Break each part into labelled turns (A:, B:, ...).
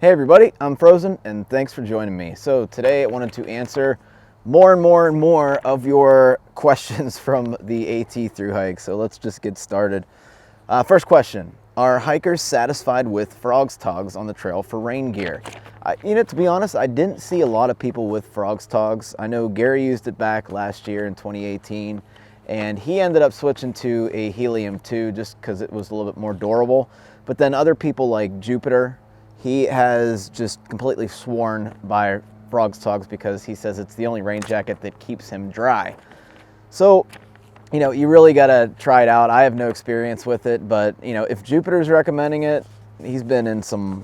A: Hey everybody, I'm Frozen and thanks for joining me. So today I wanted to answer more and more of your questions from the AT through hike. So let's just get started. First question, are hikers satisfied with Frogg Toggs on the trail for rain gear? To be honest, I didn't see a lot of people with Frogg Toggs. I know Gary used it back last year in 2018 and he ended up switching to a Helium 2 just because it was a little bit more durable. But then other people like Jupiter, he has just completely sworn by Frogg Toggs because he says it's the only rain jacket that keeps him dry. So, you really gotta try it out. I have no experience with it, but if Jupiter's recommending it, he's been in some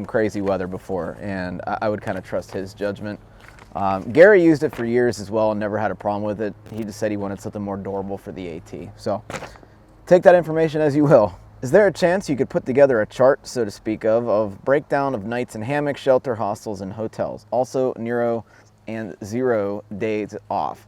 A: crazy weather before, and I would kind of trust his judgment. Gary used it for years as well and never had a problem with it. He just said he wanted something more durable for the AT. So, take that information as you will. Is there a chance you could put together a chart, so to speak, of breakdown of nights in hammock, shelter, hostels, and hotels? Also, Neuro and 0 days off.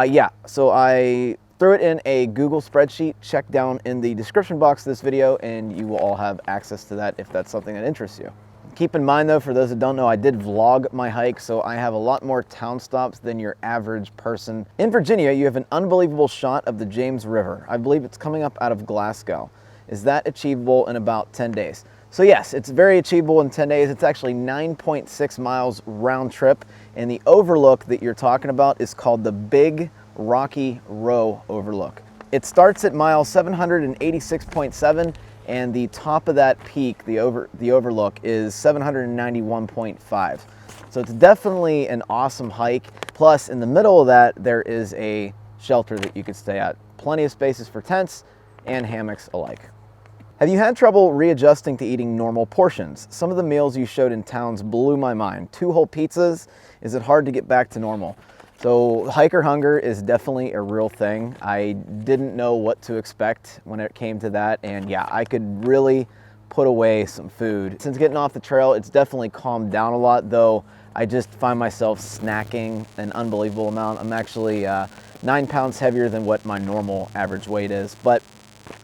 A: Yeah, so I threw it in a Google spreadsheet. Check down in the description box of this video, and you will all have access to that if that's something that interests you. Keep in mind, though, for those that don't know, I did vlog my hike, so I have a lot more town stops than your average person. In Virginia, you have an unbelievable shot of the James River. I believe it's coming up out of Glasgow. Is that achievable in about 10 days? So yes, it's very achievable in 10 days. It's actually 9.6 miles round trip, and the overlook that you're talking about is called the Big Rocky Row Overlook. It starts at mile 786.7, and the top of that peak, the overlook, is 791.5. So it's definitely an awesome hike. Plus, in the middle of that, there is a shelter that you could stay at. Plenty of spaces for tents and hammocks alike. Have you had trouble readjusting to eating normal portions? Some of the meals you showed in towns blew my mind. 2 whole pizzas, is it hard to get back to normal? So hiker hunger is definitely a real thing. I didn't know what to expect when it came to that, and yeah, I could really put away some food. Since getting off the trail, it's definitely calmed down a lot, though I just find myself snacking an unbelievable amount. I'm actually 9 pounds heavier than what my normal average weight is, but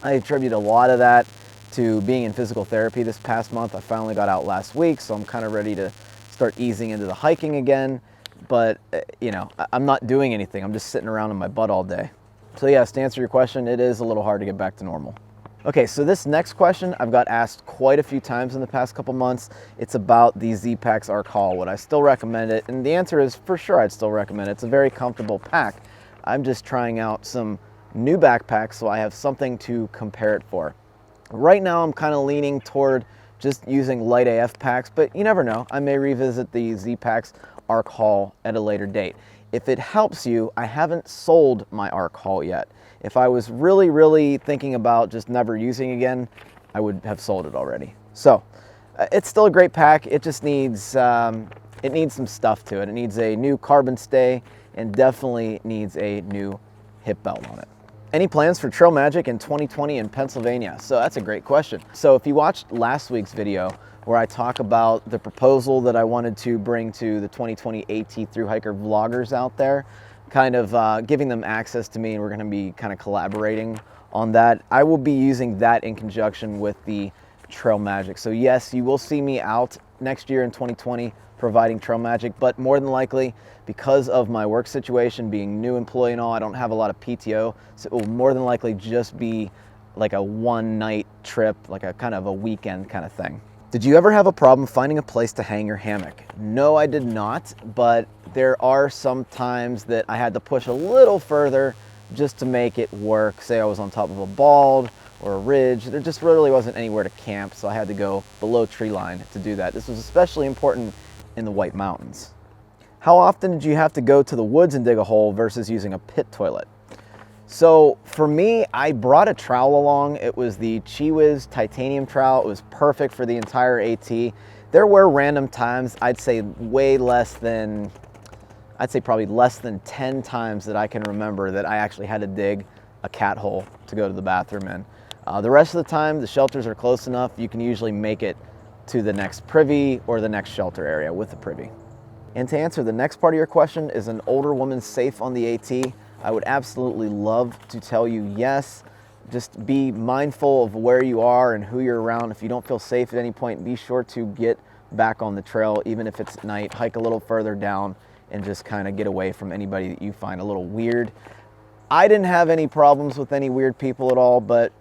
A: I attribute a lot of that to being in physical therapy this past month. I finally got out last week, so I'm kind of ready to start easing into the hiking again. But, I'm not doing anything. I'm just sitting around in my butt all day. So yes, to answer your question, it is a little hard to get back to normal. Okay, so this next question I've got asked quite a few times in the past couple months. It's about the ZPak Arc Haul. Would I still recommend it? And the answer is for sure I'd still recommend it. It's a very comfortable pack. I'm just trying out some new backpacks, so I have something to compare it for. Right now, I'm kind of leaning toward just using light AF packs, but you never know. I may revisit the ZPak Arc Haul at a later date. If it helps you, I haven't sold my Arc Haul yet. If I was really thinking about just never using again, I would have sold it already. So, it's still a great pack. It just needs, some stuff to it. It needs a new carbon stay and definitely needs a new hip belt on it. Any plans for Trail Magic in 2020 in Pennsylvania? So that's a great question. So if you watched last week's video where I talk about the proposal that I wanted to bring to the 2020 AT through hiker vloggers out there, kind of giving them access to me, and we're going to be kind of collaborating on that. I will be using that in conjunction with the Trail Magic. So yes, you will see me out next year in 2020 providing Trail Magic, but more than likely, because of my work situation, being new employee and all, I don't have a lot of PTO, so it will more than likely just be like a one-night trip, like a kind of a weekend kind of thing. Did you ever have a problem finding a place to hang your hammock? No, I did not, but there are some times that I had to push a little further just to make it work. Say I was on top of a bald or a ridge, there just really wasn't anywhere to camp, so I had to go below tree line to do that. This was especially important in the White Mountains. How often did you have to go to the woods and dig a hole versus using a pit toilet? So for me, I brought a trowel along. It was the Chiwiz titanium trowel. It was perfect for the entire AT. There were random times, I'd say probably less than 10 times that I can remember that I actually had to dig a cat hole to go to the bathroom in. The rest of the time, the shelters are close enough, you can usually make it to the next privy or the next shelter area with the privy. And to answer the next part of your question, is an older woman safe on the AT? I would absolutely love to tell you yes. Just be mindful of where you are and who you're around. If you don't feel safe at any point, be sure to get back on the trail, even if it's at night, hike a little further down and just kind of get away from anybody that you find a little weird. I didn't have any problems with any weird people at all, but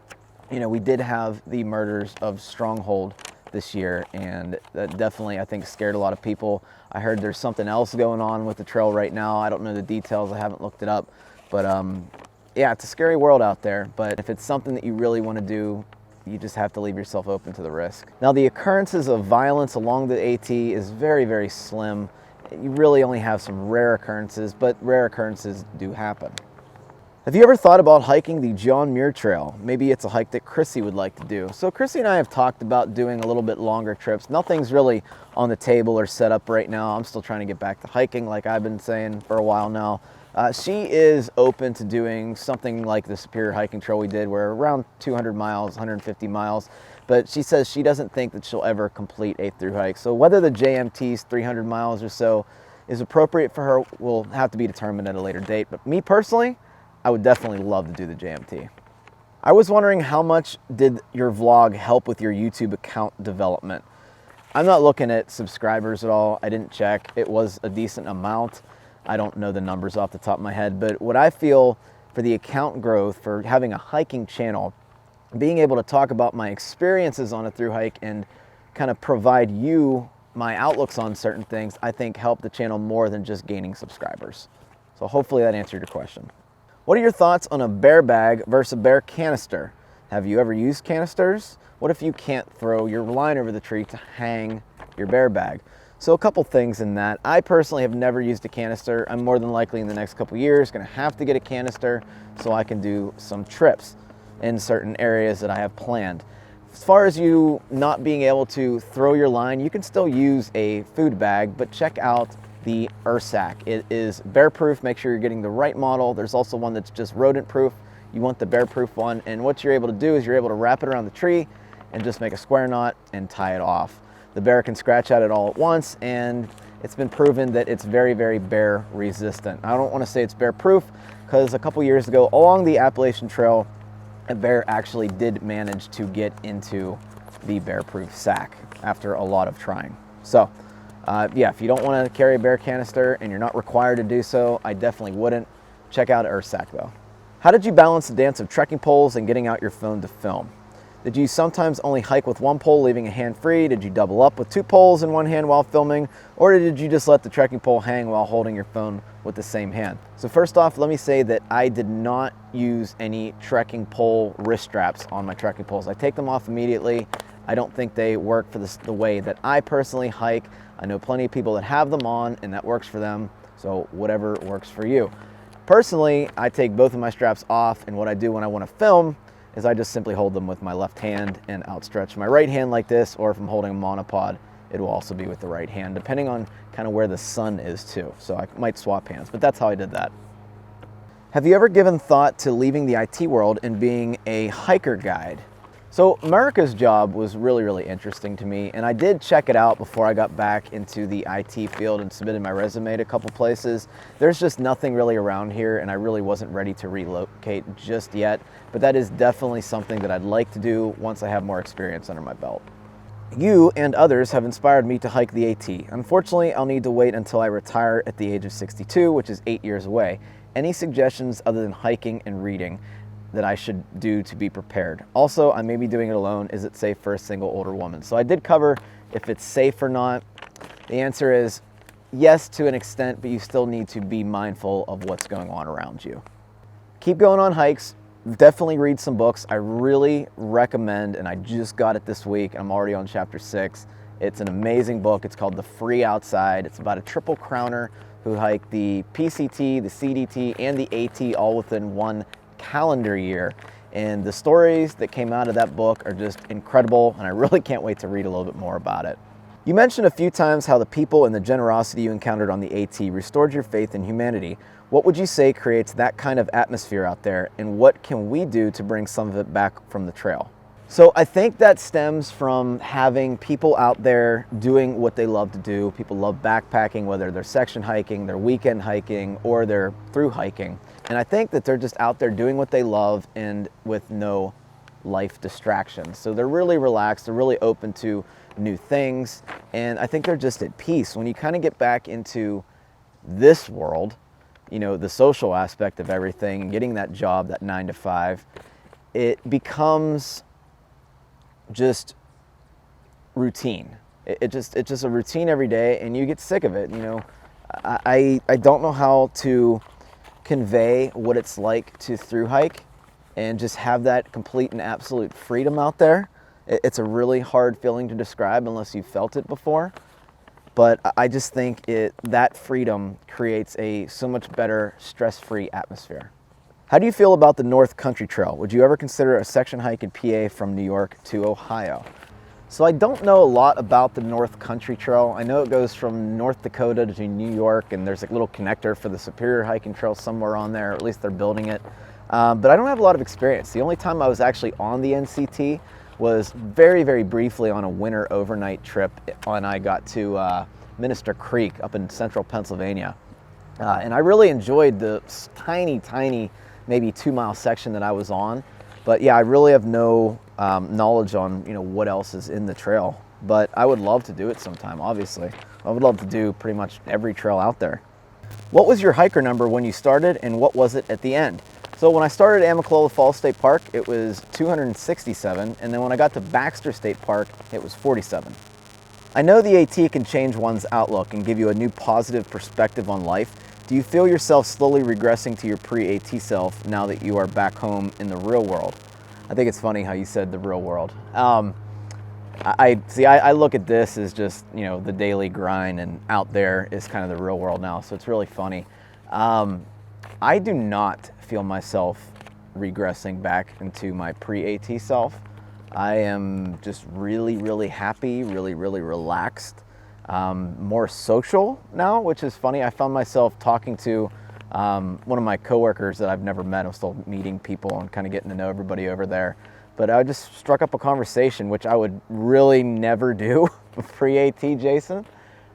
A: you know, we did have the murders of Stronghold this year, and that definitely, I think, scared a lot of people. I heard there's something else going on with the trail right now. I don't know the details, I haven't looked it up, but yeah, it's a scary world out there, but if it's something that you really want to do, you just have to leave yourself open to the risk. Now, the occurrences of violence along the AT is very, very slim. You really only have some rare occurrences, but rare occurrences do happen. Have you ever thought about hiking the John Muir Trail? Maybe it's a hike that Crissy would like to do. So Crissy and I have talked about doing a little bit longer trips. Nothing's really on the table or set up right now. I'm still trying to get back to hiking, like I've been saying for a while now. She is open to doing something like the Superior Hiking Trail we did, where around 200 miles, 150 miles, but she says she doesn't think that she'll ever complete a through hike. So whether the JMT's 300 miles or so is appropriate for her will have to be determined at a later date. But me personally, I would definitely love to do the JMT. I was wondering, how much did your vlog help with your YouTube account development? I'm not looking at subscribers at all. I didn't check. It was a decent amount. I don't know the numbers off the top of my head, but what I feel for the account growth, for having a hiking channel, being able to talk about my experiences on a through hike and kind of provide you my outlooks on certain things, I think helped the channel more than just gaining subscribers. So hopefully that answered your question. What are your thoughts on a bear bag versus a bear canister? Have you ever used canisters? What if you can't throw your line over the tree to hang your bear bag? So a couple things in that. I personally have never used a canister. I'm more than likely in the next couple years going to have to get a canister so I can do some trips in certain areas that I have planned. As far as you not being able to throw your line, you can still use a food bag, but check out the Zpacks. It is bear proof. Make sure you're getting the right model. There's also one that's just rodent proof. You want the bear proof one, and what you're able to do is you're able to wrap it around the tree and just make a square knot and tie it off. The bear can scratch at it all at once, and it's been proven that it's very, very bear resistant. I don't want to say it's bear proof, because a couple years ago along the Appalachian Trail, a bear actually did manage to get into the bear proof sack after a lot of trying. So yeah, if you don't want to carry a bear canister and you're not required to do so, I definitely wouldn't. Check out Zpacks though. How did you balance the dance of trekking poles and getting out your phone to film? Did you sometimes only hike with one pole, leaving a hand free? Did you double up with two poles in one hand while filming? Or did you just let the trekking pole hang while holding your phone with the same hand? So first off, let me say that I did not use any trekking pole wrist straps on my trekking poles. I take them off immediately. I don't think they work for the way that I personally hike. I know plenty of people that have them on and that works for them. So whatever works for you. Personally, I take both of my straps off, and what I do when I want to film is I just simply hold them with my left hand and outstretch my right hand like this, or if I'm holding a monopod, it will also be with the right hand, depending on kind of where the sun is too. So I might swap hands, but that's how I did that. Have you ever given thought to leaving the IT world and being a hiker guide? So America's job was really, really interesting to me, and I did check it out before I got back into the IT field and submitted my resume to a couple places. There's just nothing really around here, and I really wasn't ready to relocate just yet, but that is definitely something that I'd like to do once I have more experience under my belt. You and others have inspired me to hike the AT. Unfortunately, I'll need to wait until I retire at the age of 62, which is 8 years away. Any suggestions other than hiking and reading that I should do to be prepared? Also, I may be doing it alone. Is it safe for a single older woman? So I did cover if it's safe or not. The answer is yes, to an extent, but you still need to be mindful of what's going on around you. Keep going on hikes. Definitely read some books. I really recommend, and I just got it this week. I'm already on chapter 6. It's an amazing book. It's called The Free Outside. It's about a triple crowner who hiked the PCT, the CDT, and the AT all within one calendar year, and the stories that came out of that book are just incredible, and I really can't wait to read a little bit more about it. You mentioned a few times how the people and the generosity you encountered on the AT restored your faith in humanity. What would you say creates that kind of atmosphere out there, and what can we do to bring some of it back from the trail? So I think that stems from having people out there doing what they love to do. People love backpacking, whether they're section hiking, they're weekend hiking, or they're through hiking. And I think that they're just out there doing what they love and with no life distractions. So they're really relaxed, they're really open to new things, and I think they're just at peace. When you kind of get back into this world, you know, the social aspect of everything, and getting that job, that 9 to 5, it becomes just routine. It's just a routine every day, and you get sick of it. You know, I don't know how to convey what it's like to thru hike and just have that complete and absolute freedom out there. It's a really hard feeling to describe unless you've felt it before. But I just think that freedom creates a so much better stress-free atmosphere. How do you feel about the North Country Trail? Would you ever consider a section hike in PA from New York to Ohio? So I don't know a lot about the North Country Trail. I know it goes from North Dakota to New York, and there's a little connector for the Superior Hiking Trail somewhere on there, or at least they're building it. But I don't have a lot of experience. The only time I was actually on the NCT was very, very briefly on a winter overnight trip when I got to Minister Creek up in central Pennsylvania. And I really enjoyed the tiny, maybe 2-mile section that I was on. But yeah, I really have no knowledge on, you know, what else is in the trail. But I would love to do it sometime, obviously. I would love to do pretty much every trail out there. What was your hiker number when you started, and what was it at the end? So when I started at Amicalola Falls State Park, it was 267, and then when I got to Baxter State Park, it was 47. I know the AT can change one's outlook and give you a new positive perspective on life. Do you feel yourself slowly regressing to your pre-AT self now that you are back home in the real world? I think it's funny how you said the real world. I look at this as just, you know, the daily grind, and out there is kind of the real world now, so it's really funny. I do not feel myself regressing back into my pre-AT self. I am just really happy, really relaxed, more social now, which is funny. I found myself talking to one of my coworkers that I've never met. I'm still meeting people and kind of getting to know everybody over there. But I just struck up a conversation, which I would really never do pre-AT Jason.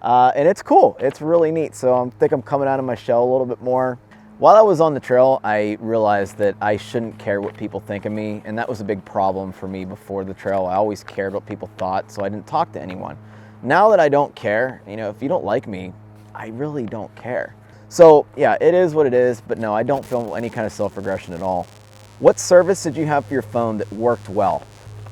A: And it's cool, it's really neat. So I think I'm coming out of my shell a little bit more. While I was on the trail, I realized that I shouldn't care what people think of me, and that was a big problem for me before the trail. I always cared what people thought, so I didn't talk to anyone. Now that I don't care, you know, if you don't like me, I really don't care. So yeah, it is what it is, but no, I don't feel any kind of self-regression at all. What service did you have for your phone that worked well?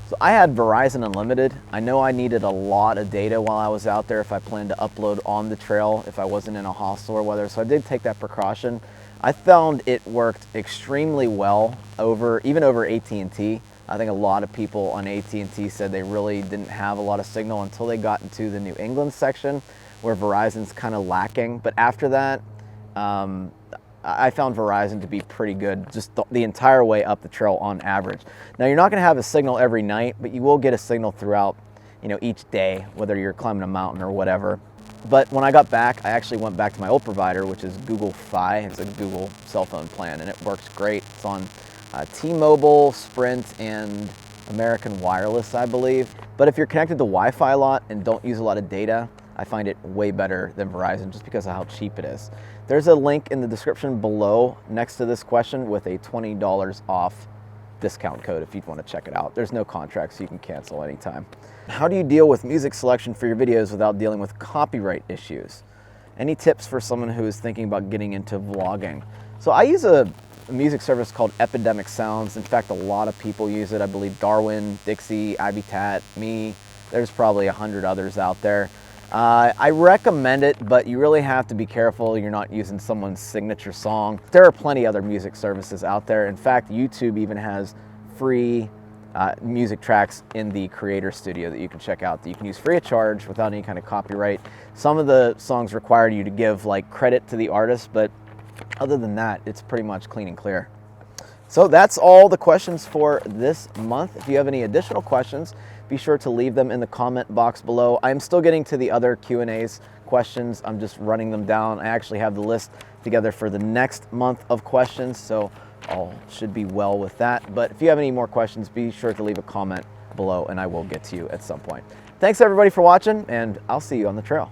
A: So I had Verizon Unlimited. I know I needed a lot of data while I was out there if I planned to upload on the trail, if I wasn't in a hostel or weather, so I did take that precaution. I found it worked extremely well even over AT&T. I think a lot of people on AT&T said they really didn't have a lot of signal until they got into the New England section where Verizon's kind of lacking. But after that, I found Verizon to be pretty good just the entire way up the trail on average. Now, you're not going to have a signal every night, but you will get a signal throughout, you know, each day, whether you're climbing a mountain or whatever. But when I got back, I actually went back to my old provider, which is Google Fi. It's a Google cell phone plan, and it works great. It's on T-Mobile, Sprint, and American Wireless, I believe. But if you're connected to Wi-Fi a lot and don't use a lot of data, I find it way better than Verizon just because of how cheap it is. There's a link in the description below next to this question with a $20 off discount code if you'd want to check it out. There's no contract, so you can cancel anytime. How do you deal with music selection for your videos without dealing with copyright issues? Any tips for someone who is thinking about getting into vlogging? So I use a music service called Epidemic Sounds. In fact, a lot of people use it. I believe Darwin, Dixie, Ivy Tat, me. There's probably 100 others out there. I recommend it, but you really have to be careful you're not using someone's signature song. There are plenty other music services out there. In fact, YouTube even has free music tracks in the Creator Studio that you can check out that you can use free of charge without any kind of copyright. Some of the songs require you to give like credit to the artist, but other than that, it's pretty much clean and clear. So that's all the questions for this month. If you have any additional questions, be sure to leave them in the comment box below. I'm still getting to the other Q&As questions. I'm just running them down. I actually have the list together for the next month of questions, so all should be well with that. But if you have any more questions, be sure to leave a comment below and I will get to you at some point. Thanks everybody for watching, and I'll see you on the trail.